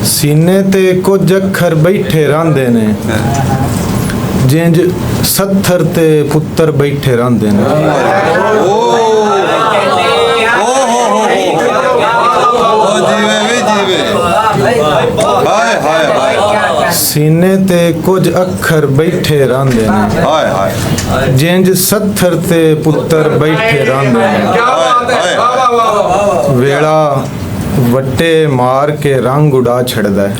सीने ते कुछ अखर बैठे रहिंदे ने जिंज सत्थर ते पुत्तर बैठे रहिंदे ने। सीने ते कुछ अखर बैठे रहिंदे ने जिंज सत्थर ते पुत्तर बैठे रहिंदे ने। वेला वट्टे मार के रंग उड़ा छड़दा है।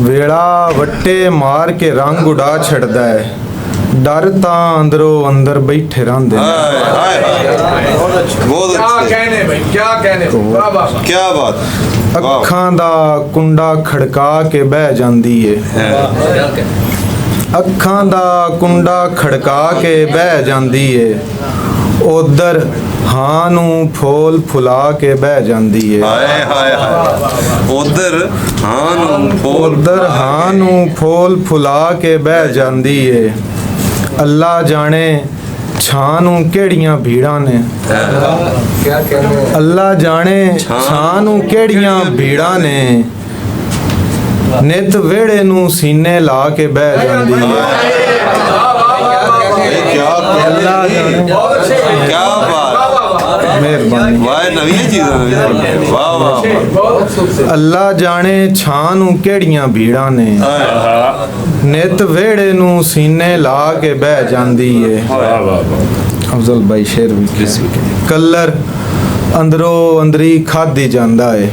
वेला वट्टे मार के रंग उड़ा छड़दा है। डर तां अंदरों अंदर बैठे रहिंदे ने। क्या बात। अखां दा कुंडा खड़का के बह जांदी है। अखां दा कुंडा खड़का के बह जांदी है। उधर हां नू फूल फुला के बह जांदी है। उधर हां नू फूल फुला के बह जांदी है। अल्लाह जाने छां नू केड़ियां भीड़ां ने। अल्लाह जाने छां नू केड़ियां भीड़ां ने। नित वेड़े नू सीने ला के बह जांदी है। अल्लाह जाने क्या बात। मेहरबानी। अल्लाह जाने छां नू केड़ियां भीड़ां ने। नित वेड़े नू सीने ला के बह जांदी है। अफजल भाई शेर भी कलर अंदरों अंदरी खादी जांदा है।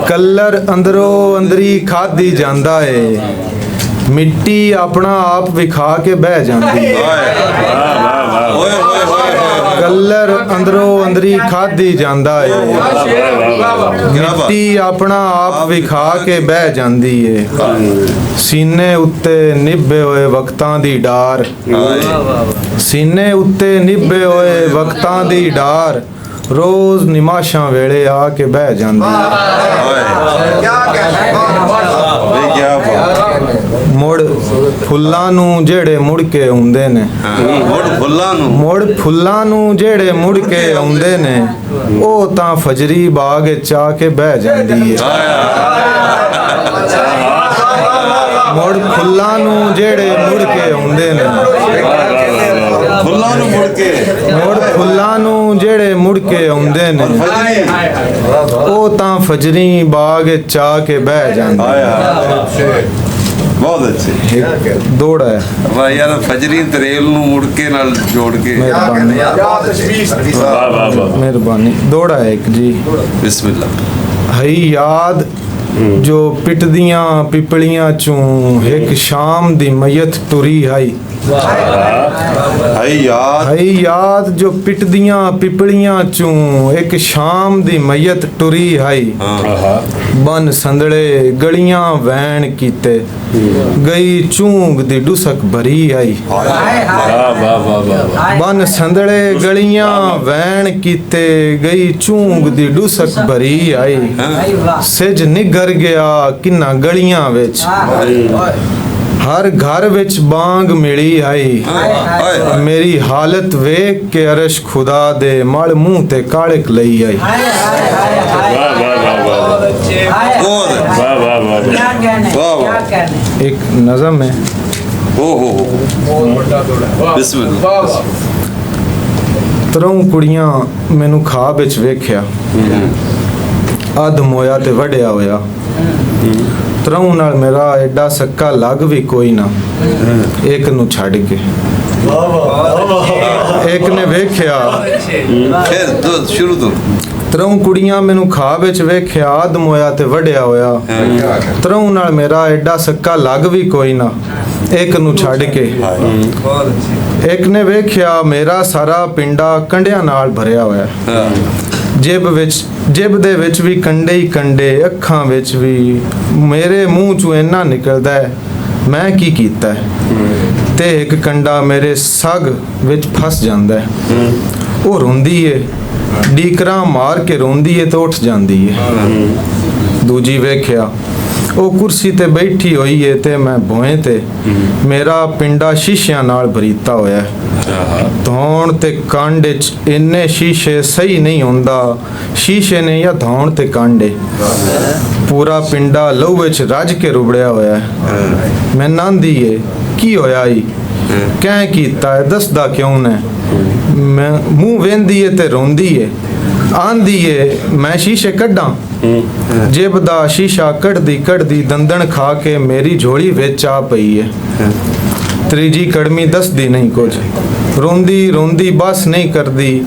कलर अंदरों अंदरी खादी जांदा है। मिट्टी अपना आप विखा के बह जांदी है। कलर अंदरों अंदरी खादी जांदा है। मिट्टी अपना आप विखा के बह जांदी है। सीने उत्ते निभे होए वक्तां दी डार। सीने उत्ते निभे होए वक्तां दी डार। रोज निमाशां वेले आके बह जांदी है। मुड़ फुल्लां नू जेड़े मुड़ के आउंदे ने। मुड़ फुल्लां नू जेड़े मुड़ के आउंदे ने। ओ तां फजरी बाग चा के बह जांदी है। मुड़ फुल्लां नू जेड़े मुड़ के आउंदे ने। मुड़ फुल्लां नू जेड़े मुड़ के आउंदे ने। ओ तां फजरी बाग चा के बह जांदी है। बहुत अच्छे। दौड़ है वाह यार फजरी तरेल नू मुड़ के नाल जोड़ के। मेहरबानी। दौड़ा है एक जी। बिस्मिल्लाह। हई याद जो पिटदियां पिपलियां चूं एक शाम दी मयत तुरी आई। हई याद जो पिटदियां पिपलियां चूं एक शाम दी मयत टुरी आई। बन संदड़े गलियां वैन कीते गई चूंग दी डुसक भरी आई। बन संदड़े गलियां वैन कीते गई चूंग दी डुसक भरी आई। सिज निगर गया किन्ना गलियां विच हर घर विच बांग मिली आई। मेरी हालत वेख के अरश खुदा दे मड़ मुंह ते कालिक लई आई। एक नज़म है। तरह कुड़ियां मैनू खाब विच वेख्या अध मोया ते वड्या होया। तरह नाल मेरा एडा सक्का लग भी कोई ना एक नू छड़ के। एक ने वेख्या शुरू तो तरह कुड़ियां मैनू खाब विच वेख्या अध मोया ते वड्या होया। तरह नाल मेरा एडा सक्का लग भी कोई ना एक नू छड़ के। एक ने वेख्या मेरा सारा पिंडा कंडियां नाल भरिया होया। जिब दे विच भी कंडे ही कंडे अखां विच भी मेरे मूँह चों इन्ना निकलदा है मैं की कीता है। ते एक कंडा मेरे सग विच फस जांदा है। वो रोंदी है डीकरां मार के रोंदी है तो उठ जांदी है। दूजी वेख्या ਉਹ ਕੁਰਸੀ ਤੇ ਬੈਠੀ ਹੋਈ ਏ ਤੇ ਮੈਂ ਭੋਏ ਤੇ ਮੇਰਾ ਪਿੰਡਾ ਸ਼ੀਸ਼ਿਆਂ ਨਾਲ ਭਰੀਤਾ ਹੋਇਆ ਹੈ। ਧੌਣ ਤੇ ਕੰਡ 'ਚ ਇੰਨੇ ਸ਼ੀਸ਼ੇ ਸਹੀ ਨਹੀਂ ਹੁੰਦਾ, ਸ਼ੀਸ਼ੇ ਨੇ ਜਾਂ ਧੌਣ ਤੇ ਕੰਡੇ ਪੂਰਾ ਪਿੰਡਾ ਲਹੂ ਵਿੱਚ ਰੱਜ ਕੇ ਰੁਬੜਿਆ ਹੋਇਆ ਹੈ। ਮੈਂ ਨਾਂਦੀ ਏ ਕੀ ਹੋਇਆ ਈ, ਕਹਿ ਕੀਤਾ ਹੈ, ਦੱਸਦਾ ਕਿਉਂ ਨੇ। ਮੈਂ ਮੂੰਹ ਵੇਂਦੀ ਏ ਤੇ ਰੋਂਦੀ ਏ, ਆਂਦੀ ਏ ਮੈਂ ਸ਼ੀਸ਼ੇ ਕੱਢਾਂ। ਜੇਬ ਦਾ ਸ਼ੀਸ਼ਾ ਕੱਢਦੀ ਦੰਦਣ ਖਾ ਕੇ ਮੇਰੀ ਝੋਲੀ ਵਿੱਚ ਆ ਪਈ ਏ। ਤੀਜੀ ਕੜਮੀ ਦੱਸਦੀ ਨਹੀਂ ਕੁਝ, ਰੋਂਦੀ ਬਸ ਨਹੀਂ ਕਰਦੀ,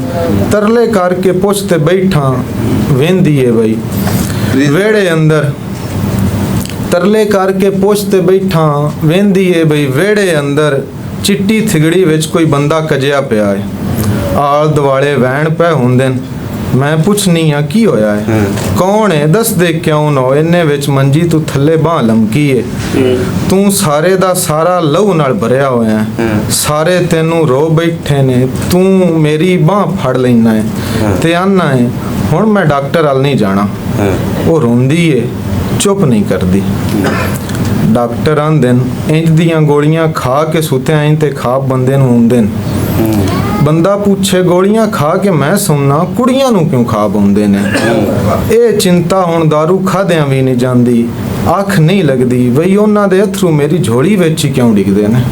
ਤਰਲੇ ਕਰਕੇ ਪੁੱਛ ਤੇ ਬੈਠਾ ਵੇਂਦੀ ਏ ਬਈ ਵਿਹੜੇ ਅੰਦਰ। ਤਰਲੇ ਕਰਕੇ ਪੁੱਛ ਤੇ ਬੈਠਾ ਵੇਂਦੀ ਏ ਬਈ ਵਿਹੜੇ ਅੰਦਰ ਚਿੱਟੀ ਥਿਗੜੀ ਵਿੱਚ ਕੋਈ ਬੰਦਾ ਕਜਿਆ ਪਿਆ ਹੈ। ਆਲ ਦੁਆਲੇ ਵਹਿਣ ਪੈ ਹੁੰਦੇ ਨੇ। ਮੈਂ ਪੁੱਛਨੀ ਆ ਕੀ ਹੋਇਆ ਹੈ, ਕੌਣ ਹੈ, ਦੱਸਦੇ ਕਿਉਂ ਨਾ। ਇੰਨੇ ਵਿੱਚ ਮੰਜੀ ਤੂੰ ਥੱਲੇ ਬਾਹ ਲਮਕੀ ਏ, ਤੂੰ ਸਾਰੇ ਦਾ ਸਾਰਾ ਲਹੂ ਨਾਲ ਭਰਿਆ ਹੋਇਆ ਹੈ, ਸਾਰੇ ਤੈਨੂੰ ਰੋ ਬੈਠੇ ਨੇ, ਤੂੰ ਮੇਰੀ ਬਾਹ ਫੜ ਲੈਣਾ ਹੈ ਤੇ ਆਨਾ ਹੈ ਹੁਣ ਮੈਂ ਡਾਕਟਰ ਵੱਲ ਨਹੀਂ ਜਾਣਾ। ਉਹ ਰੋਂਦੀ ਏ, ਚੁੱਪ ਨਹੀਂ ਕਰਦੀ। ਡਾਕਟਰ ਆਂਦੇ ਨੇ ਇੰਜ ਦੀਆਂ ਗੋਲੀਆਂ ਖਾ ਕੇ ਸੁੱਤਿਆਂ ਇੰਜ ਤੇ ਖਾਬ ਬੰਦੇ ਨੂੰ ਆਉਂਦੇ ਨੇ। ਬੰਦਾ ਪੁੱਛੇ ਗੋਲੀਆਂ ਖਾ ਕੇ ਮੈਂ ਸੁਣਨਾ, ਕੁੜੀਆਂ ਨੂੰ ਕਿਉਂ ਖਾਬ ਆਉਂਦੇ ਨੇ। ਇਹ ਚਿੰਤਾ ਹੁਣ ਦਾਰੂ ਖਾਦਿਆਂ ਵੀ ਨਹੀਂ ਜਾਂਦੀ, ਅੱਖ ਨਹੀਂ ਲੱਗਦੀ ਬਈ ਉਹਨਾਂ ਦੇ ਅਥਰੂ ਮੇਰੀ ਝੋਲੀ ਵਿੱਚ ਹੀ ਕਿਉਂ ਡਿੱਗਦੇ ਨੇ।